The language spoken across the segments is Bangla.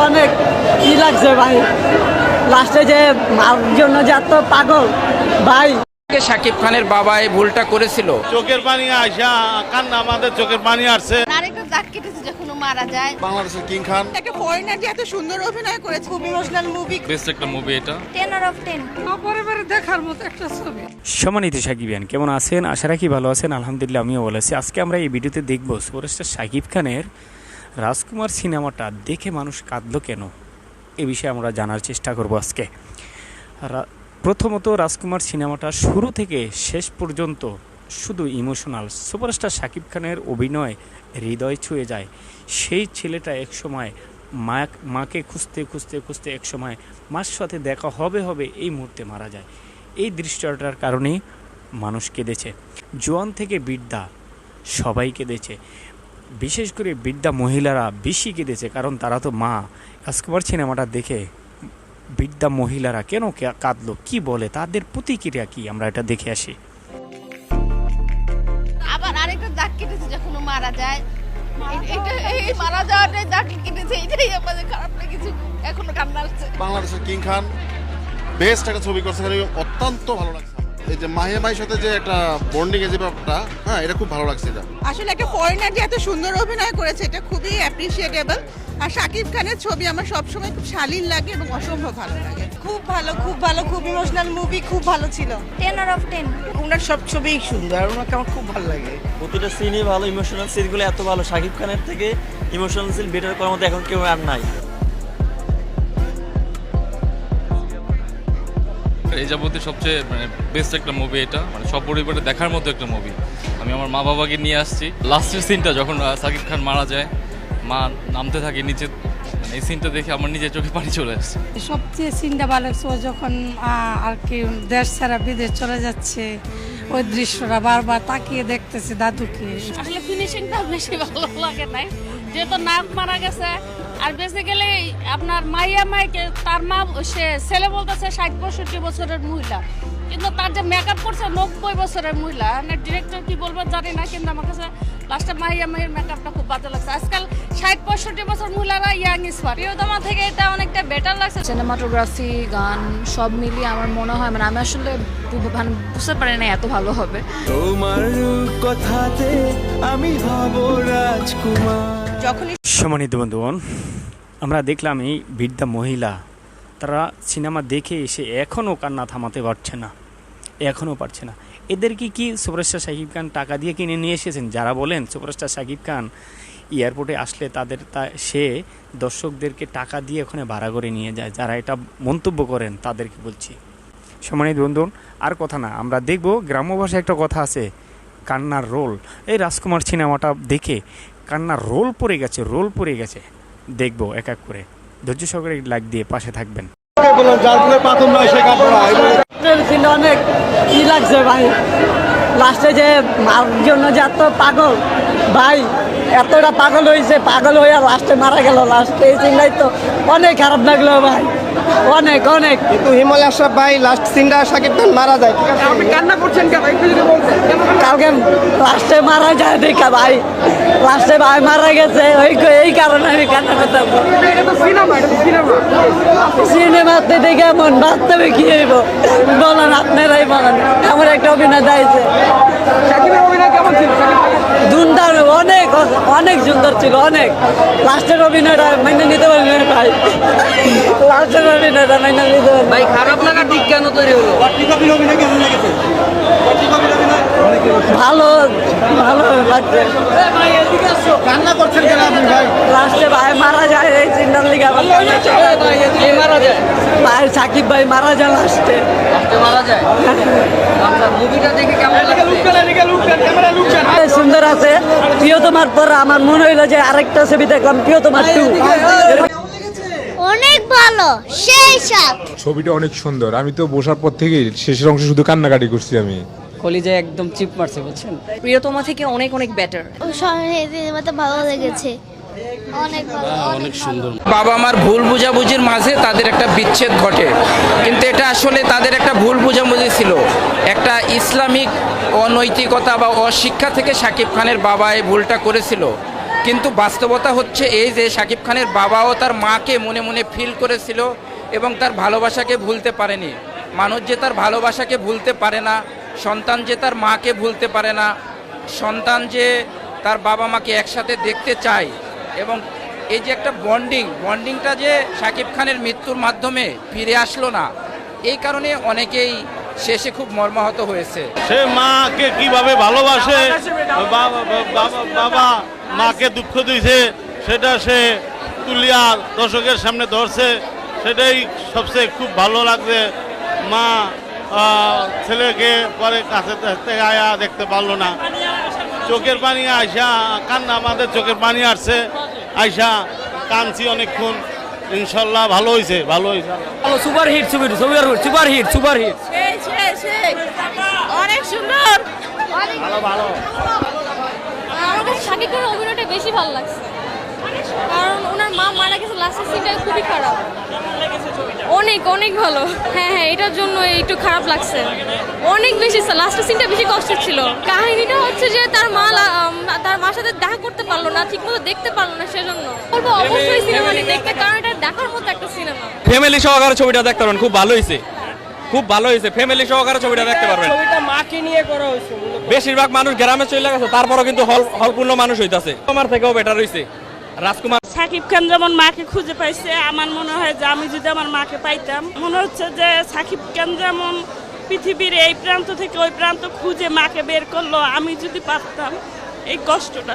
অনেক কি লাগছে ভাই, লাস্টে যে মার জন্য যে এত পাগল ভাই। শাকিব খানের বাবা এই ভুলটা করেছিল। চোখের পানি আসা কান্না, আমাদের চোখের পানি আসছে। আরেকটা দাগ কেটেছে যখন ও মারা যায়। বাংলাদেশের কিং খান একটা ফরেনার যে এত সুন্দর অভিনয় করেছে, খুব ইমোশনাল মুভি, বেস্ট একটা মুভি এটা। 10/10 পরিবারে দেখার মতো একটা ছবি। সম্মানিত সাকিবিয়ান, কেমন আছেন? আশা রাখি ভালো আছেন। আলহামদুলিল্লাহ আমিও ভালো আছি। আজকে আমরা এই ভিডিওতে দেখব সুপারস্টার শাকিব খানের রাজকুমার সিনেমাটা দেখে মানুষ কাঁদলো কেন, এ বিষয়ে আমরা জানার চেষ্টা করব আজকে। প্রথমত রাজকুমার সিনেমাটা শুরু থেকে শেষ পর্যন্ত শুধু ইমোশনাল। সুপারস্টার শাকিব খানের অভিনয় হৃদয় ছুঁয়ে যায়। সেই ছেলেটা একসময় মাকে খুঁজতে খুঁজতে খুঁজতে একসময় মার সাথে দেখা হবে এই মুহূর্তে মারা যায়। এই দৃশ্যটার কারণেই মানুষ কেঁদেছে। জোয়ান থেকে বৃদ্ধা সবাই কেঁদেছে। বিশেষ করে বৃদ্ধা মহিলারা বেশি কেঁদেছে, কারণ তারা তো মা। রাজকুমার সিনেমাটা দেখে বৃদ্ধা মহিলারা কেন কাঁদলো, কি বলে, তাদের প্রতিক্রিয়া কি, আমরা এটা দেখে আসি। আবার আরেকটা দাগ কেটেছে যখন ও মারা যায়। এই মারা যাওয়াটাই দাগ কেটেছে, এটাই আমাদের খারাপ লেগেছে, এখনো কান্না আসছে। বাংলাদেশের কিং খান বেস্ট একটা ছবি করছে, অত্যন্ত ভালো লাগছে। এই যে মাহিমার সাথে যে একটা বন্ডিং এর যে ব্যাপারটা, হ্যাঁ এটা খুব ভালো লাগছে। এটা আসলে একটা ফরেনার যে এত সুন্দর অভিনয় করেছে, এটা খুবই অ্যাপ্রিশিয়েটেবল। আর শাকিব খানের ছবি আমার সবসময় খুব শালীন লাগে এবং অসম্ভব ভালো লাগে। খুব ভালো, খুব ভালো, খুব ইমোশনাল মুভি, খুব ভালো ছিল। 10/10 ওনার সব ছবিই সুন্দর, ওনাকে আমার খুব ভালো লাগে। প্রতিটা সিনই ভালো, ইমোশনাল সিনগুলো এত ভালো। শাকিব খানের থেকে ইমোশনাল সিন বেটার করার মতো এখন কেউ আর নাই। এই যাবতীয় সবচেয়ে বেস্ট একটা মুভি এটা, সব পরিবারে দেখার মতো একটা মুভি। আমি আমার মা বাবাকে নিয়ে আসছি। লাস্টের সিনটা যখন শাকিব খান মারা যায়, মা নামতে থাকে নিচে, এই সিনটা দেখে আমার নিজের চোখে পানি চলে আসছে। সবচেয়ে সিনটা ভালো লাগছে যখন আর কি দেশ ছাড়া বিদেশ চলে যাচ্ছে, ওই দৃশ্যটা বারবার তাকিয়ে দেখতেছে দাদুকে। আসলে ফিনিশিংটা বেশি ভালো লাগে নাই, যেহেতু নায়ক মারা গেছে। আর বেসিক্যালি আপনার মাইকে তার মা, সে ছেলে বলতেছে 60-65 বছরের মহিলা, কিন্তু তার যে মেকআপ করছে 90 বছরের মহিলা। ডিরেক্টর কি বলবেন জানি না, কিন্তু আমার কাছে লাস্টে মাইয়ের মেকআপটা খুব বাজে লাগছে। আজকাল 60-65 বছর মহিলারা ইয়াং স্মার্ট। প্রিয়তমা থেকে এটা অনেকটা বেটার লাগছে। সিনেমাটোগ্রাফি, গান সব মিলিয়ে আমার মনে হয় আমি আসলে বুঝতে পারি না এত ভালো হবে। তোমার কথাতে আমি হব রাজকুমার। যখনই সম্মানিত বন্ধুগণ, আমরা দেখলাম এই বৃদ্ধা মহিলা, তারা সিনেমা দেখে এসে এখনও কান্না থামাতে পারছে না, এখনও পারছে না। এদেরকে কি সুপারস্টার শাকিব খান টাকা দিয়ে কিনে নিয়ে এসেছেন? যারা বলেন সুপারস্টার শাকিব খান এয়ারপোর্টে আসলে সে দর্শকদেরকে টাকা দিয়ে ওখানে ভাড়া করে নিয়ে যায়, যারা এটা মন্তব্য করেন তাদেরকে বলছি। সম্মানিত বন্ধুগণ, আর কথা না, আমরা দেখব গ্রাম্য ভাষায় একটা কথা আছে, কান্নার রোল। এই রাজকুমার সিনেমাটা দেখে কান্নার রোল পড়ে গেছে। দেখবো এক এক করে, ধৈর্য সহকারে লাইক দিয়ে পাশে থাকবেন। অনেক কি লাগছে ভাই, লাস্টে যে মার জন্য যে এত পাগল ভাই, এতটা পাগল হয়েছে, পাগল হয়ে লাস্টে মারা গেল। লাস্টে এই সিনটাই তো অনেক খারাপ লাগলো ভাই, অনেক অনেক। কিন্তু হিমালয় আশরাফ ভাই লাস্ট সিনটা শাকিব খান মারা যায়, আপনি কান্না করছেন কেন? কালকে লাস্টে মারা যায় দেখা ভাই, লাস্টে ভাই মারা গেছে, এই কারণে আমি কান্না করতাম। সিনেমাতে দেখে এমন বাস্তবে কি হইব বলেন, আপনারাই বলেন। আমার একটা অভিনয় দিয়েছে, দুর্দান্ত, অনেক অনেক সুন্দর ছিল, অনেক। লাস্টের অভিনয়টা মেনে নিতে পারবেন ভাই, লাস্টের অভিনয়টা মেনে নিতে পারবেন ভাই। খারাপ লাগার দিক কেন তৈরি হলো? ভালো ভালো লাগছে। কান্না করছেন কেন আপনি ভাই? লাস্টে ভাই মারা যায়, এই চিন্তার লিগে মারা যায় ভাই, সাকিব ভাই মারা যায় লাস্টে মারা যায়। মুভিটা দেখে কেমন লাগছে? সুন্দর আছে। প্রিয়তমার পর আমার মনে হইলো যে আরেকটা ছবি দেখলাম, প্রিয়তমার 2। অনেক ভালো, সেই সাথ। ছবিটা অনেক সুন্দর। আমি তো বসার পর থেকে শেষের অংশে শুধু কান্নাকাটি করছি। আমি কলিজায় একদম চিপ মারছে, বুঝছেন? প্রিয়তমা থেকে অনেক অনেক বেটার। সিনেমাটা ভালো লেগেছে, অনেক ভালো, অনেক সুন্দর। বাবা মার ভুল বোঝাবুঝির মাঝে তাদের একটা বিচ্ছেদ ঘটে, কিন্তু এটা আসলে তাদের একটা ভুল বোঝাবুঝি ছিল। একটা ইসলামিক অনৈতিকতা বা অশিক্ষা থেকে শাকিব খানের বাবা এই ভুলটা করেছিল। কিন্তু বাস্তবতা হচ্ছে এই যে শাকিব খানের বাবাও তার মাকে মনে মনে ফিল করেছিল এবং তার ভালোবাসাকে ভুলতে পারেনি। মানুষ যে তার ভালোবাসাকে ভুলতে পারে না, সন্তান যে তার মাকে ভুলতে পারে না, সন্তান যে তার বাবা মাকে একসাথে দেখতে চায়, এবং এই যে একটা বন্ডিংটা যে শাকিব খানের মৃত্যুর মাধ্যমে ফিরে আসলো না, এই কারণে অনেকেই শেষে খুব মর্মাহত হয়েছে। সে মাকে কিভাবে ভালোবাসে, বাবা মাকে দুঃখ দিয়েছে, সেটা সে তুলিয়া দর্শকের সামনে ধরছে, সেটাই সবচেয়ে খুব ভালো লাগছে। মা ছেলেকে পরে কাছে থেকে আয়া দেখতে পারলো না, চোখের পানি আইসা কান্না, আমাদের চোখের পানি আসছে, আইসা কাঁদছি অনেকক্ষণ। ইনশাল্লাহ ভালো হয়েছে, ভালো হয়েছে। সুপার হিট সুপার হিট অনেক সুন্দর। ভালো ভালো। আমার কাছে শাকিব খানের অভিনয়টা বেশি ভালো লাগছে, কারণ ওনার মা মারা গেছে, লাস্টের সিনটা খুবই খারাপ। অনেক অনেক ভালো। হ্যাঁ হ্যাঁ, এটার জন্য একটু খারাপ লাগছে, অনেক বেশি। লাস্টের সিনটা বেশি কষ্টের ছিল। কাহিনীটা হচ্ছে যে তার মার সাথে দেখা করতে পারলো না, ঠিকমতো দেখতে পারলো না, সেজন্য বলবো অবশ্যই সিনেমাটি দেখতে, কারণ এটা দেখার মতো একটা সিনেমা। ফ্যামিলি সহকারে ছবিটা দেখতে পারবেন, খুব ভালো হয়েছে, খুব ভালো হয়েছে। ফ্যামিলি সহকারে ছবিটা দেখতে পারবেন। ছবিটা মাকে নিয়ে করা হয়েছে, বেশিরভাগ মানুষ গ্রামে চলে গেছে, তারপরও কিন্তু হলপূর্ণ মানুষ হইতাছে। আমার থেকেও বেটার হয়েছে রাজকুমার। শাকিব খান যেমন মাকে খুঁজে পাইছে, আমার মনে হয় যে আমি যদি আমার মাকে পাইতাম, মনে হচ্ছে যে শাকিব খান যেমন পৃথিবীর এই প্রান্ত থেকে ওই প্রান্ত খুঁজে মাকে বের করলো, আমি যদি পারতাম, এই কষ্টটা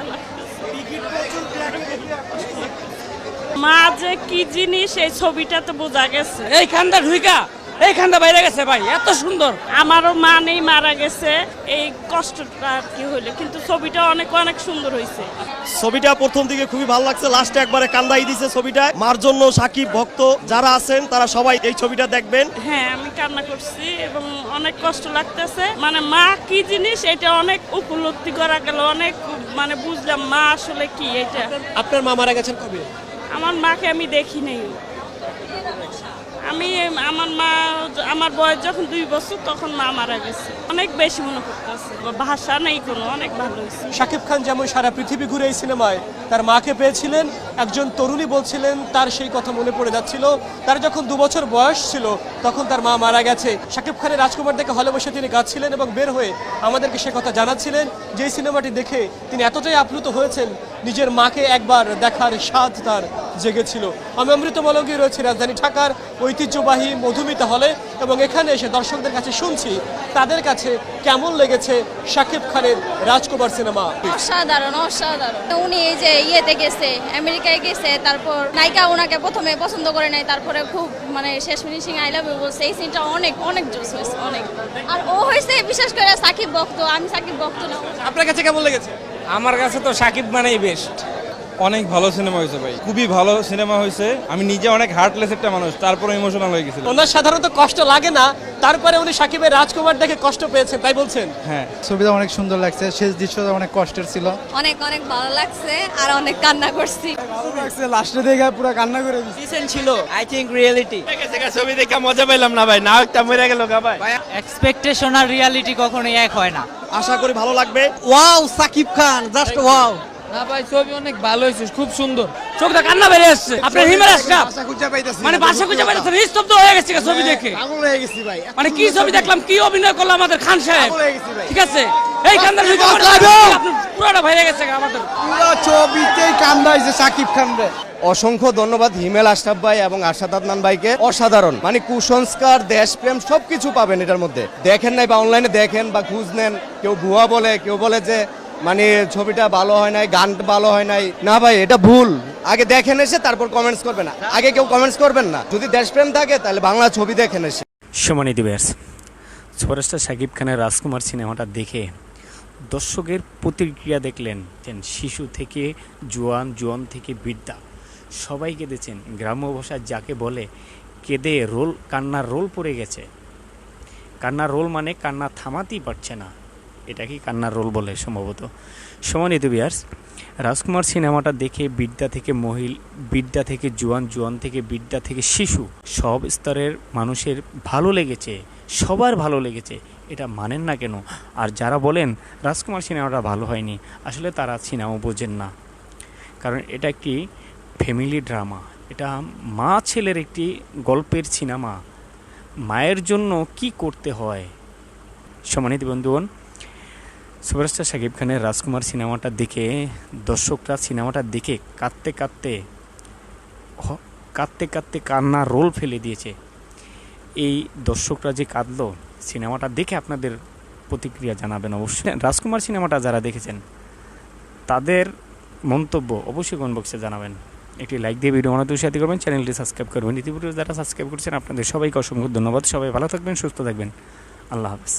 মা যে কি জিনিস এই ছবিটা তো বোঝা গেছে। এই খানটা ঢুইকা এই খানটা বাইরে গেছে ভাই, এত সুন্দর। আমারও মা নেই, মারা গেছে, এই কষ্টটা আর কি হইলে, কিন্তু ছবিটা অনেক অনেক সুন্দর হয়েছে। ছবিটা প্রথম দিকে খুবই ভালো লাগছে, লাস্টে একবারে কান্দাই দিছে ছবিটা। মার জন্য সাকিব ভক্ত যারা আছেন তারা সবাই এই ছবিটা দেখবেন। হ্যাঁ, আমি কান্না করছি এবং অনেক কষ্ট লাগতেছে। মানে মা কি জিনিস এটা অনেক উপলব্ধি করা গেল, অনেক মানে বুঝলাম মা আসলে কি। এটা আপনার মা মারা গেছেন কবে? আমার মাকে আমি দেখি নাই। আমার বয়স যখন 2 বছর, তখন মা মারা গেছে। অনেক বেশি মনে করতেছে, ভাষা নেই কোনো। অনেক ভালো হয়েছে। শাকিব খান যেমন সারা পৃথিবী ঘুরে এই সিনেমায় তার মাকে পেয়েছিলেন, একজন তরুণী বলছিলেন তার সেই কথা মনে পড়ে যাচ্ছিল। তার যখন 2 বছর বয়স ছিল তখন তার মা মারা গেছে। শাকিব খানের রাজকুমার দেখে হলে বসে তিনি গাচ্ছিলেন এবং বের হয়ে আমাদেরকে সে কথা জানাচ্ছিলেন যে এই সিনেমাটি দেখে তিনি এতটাই আপ্লুত হয়েছেন, নিজের মাকে একবার দেখার স্বাদ তার জেগেছিল। আমি অমৃত মলঙ্গি রয়েছে রাজধানী ঢাকার ঐতিহ্যবাহী মধুমিতা হলে, এবং এখানে এসে দর্শকদের কাছে শুনছি তাদের কাছে কেমন লেগেছে শাকিব খানের রাজকুমার সিনেমা। অসাধারণ অসাধারণ। উনি এই যে ইয়েতে গেছে, আমেরিকায় গেছে, তারপর নায়িকা ওনাকে প্রথমে পছন্দ করে নাই, তারপরে খুব মানে শেষ ফিনিশিং আই লাভ ইউ বলছে। এই সিনটা অনেক অনেক জোস হয়েছে, অনেক। আর ও হয়েছে বিশেষ করে সাকিব ভক্ত, আমি সাকিব ভক্ত না। আপনার কাছে কেমন লেগেছে? আমার কাছে তো সাকিব মানেই বেস্ট। অনেক ভালো সিনেমা হয়েছে ভাই, খুবই ভালো সিনেমা হয়েছে। আমি নিজে অনেক হার্টলেস একটা মানুষ, তারপরে ইমোশনাল হয়ে গেছিল। ওনার সাধারণত কষ্ট লাগে না, তারপরে উনি সাকিবের রাজকুমার দেখে কষ্ট পেয়েছেন, তাই বলছেন? হ্যাঁ, ছবিটা অনেক সুন্দর লাগছে, শেষ দৃশ্যটা অনেক কষ্টের ছিল। অনেক অনেক ভালো লাগছে আর অনেক কান্না করছি। ভালো লাগছে, লাস্টে দেখে পুরো কান্না করে দিয়েছি। ডিসেন্ট ছিল, আই থিংক রিয়েলিটি। ছবি দেখে মজা পেলাম না ভাই, নায়কটা মরে গেল গা ভাই। এক্সপেকটেশন আর রিয়েলিটি কখনোই এক হয় না। আশা করি ভালো লাগবে। Wow Shakib Khan, just wow. না ভাই, ছবি অনেক ভালো হয়েছে, খুব সুন্দর। চোখটা কান্না বেরিয়ে আসছে। আপনার হিমেরাজ কাপ মানে ভাষা খুঁজে পাইতেছেন, নিস্তব্ধ হয়ে গেছে ছবি দেখে। পাগল হয়ে গেছি ভাই, মানে কি ছবি দেখলাম, কি অভিনয় করলো আমাদের খান সাহেব। পাগল হয়ে গেছি ভাই। ঠিক আছে, এই কান্দার পুরোটা ভরে গেছে আমাদের। পুরো ছবিতেই কান্দা হয়েছে সাকিব খান রে। অসংখ্য ধন্যবাদ হিমেল আশরাফ ভাই এবং আরশাদ আদনান ভাইকে। অসাধারণ, মানে কুসংস্কার, দেশপ্রেম সবকিছু পাবেন এটার মধ্যে। দেখেন নাই বা অনলাইনে দেখেন বা খুঁজ নেন, কেউ ভুয়া বলে, কেউ বলে যে মানে ছবিটা ভালো হয় নাই, গান ভালো হয় নাই। না ভাই, এটা ভুল। আগে দেখেন এসে তারপর কমেন্টস করবেন না, আগে কেউ কমেন্টস করবেন না। যদি দেশপ্রেম থাকে তাহলে বাংলা ছবি দেখেন এসে। সম্মানিত ভিউয়ার্স, সুপারস্টার শাকিব খানের রাজকুমার সিনেমাটা দেখে দর্শকের প্রতিক্রিয়া দেখলেন। শিশু থেকে জোয়ান, জোয়ান থেকে বৃদ্ধা সবাই কেঁদেছেন। গ্রাম্য ভাষায় যাকে বলে কেঁদে কান্নার রোল পড়ে গেছে। কান্নার রোল মানে কান্না থামাতেই পারছে না, এটা কি কান্নার রোল বলে সম্ভবত। সম্মানিত ভিউয়ার্স, রাজকুমার সিনেমাটা দেখে বৃদ্ধা থেকে জোয়ান, জোয়ান থেকে বৃদ্ধা থেকে শিশু সব স্তরের মানুষের ভালো লেগেছে, সবার ভালো লেগেছে। এটা মানেন না কেন? আর যারা বলেন রাজকুমার সিনেমাটা ভালো হয়নি, আসলে তারা সিনেমা বোঝেন না। কারণ এটা একটি ফ্যামিলি ড্রামা, এটা মা ছেলের একটি গল্পের সিনেমা। মায়ের জন্য কি করতে হয়। সম্মানিত বন্ধুগণ, সুপারস্টার শাকিব খানের রাজকুমার সিনেমাটা দেখে দর্শকরা সিনেমাটা দেখে কাঁদতে কাঁদতে কান্না রোল ফেলে দিয়েছে। এই দর্শকরা যে কাঁদলো সিনেমাটা দেখে আপনাদের প্রতিক্রিয়া জানাবেন অবশ্যই। রাজকুমার সিনেমাটা যারা দেখেছেন তাদের মন্তব্য অবশ্যই কমেন্ট বক্সে জানাবেন। একটি লাইক দিয়ে ভিডিও বানাতে উৎসাহিত করবেন, চ্যানেলটি সাবস্ক্রাইব করবেন। ইতিপূর্বে যারা সাবস্ক্রাইব করছেন আপনাদের সবাইকে অসংখ্য ধন্যবাদ। সবাই ভালো থাকবেন, সুস্থ থাকবেন। আল্লাহ হাফেজ।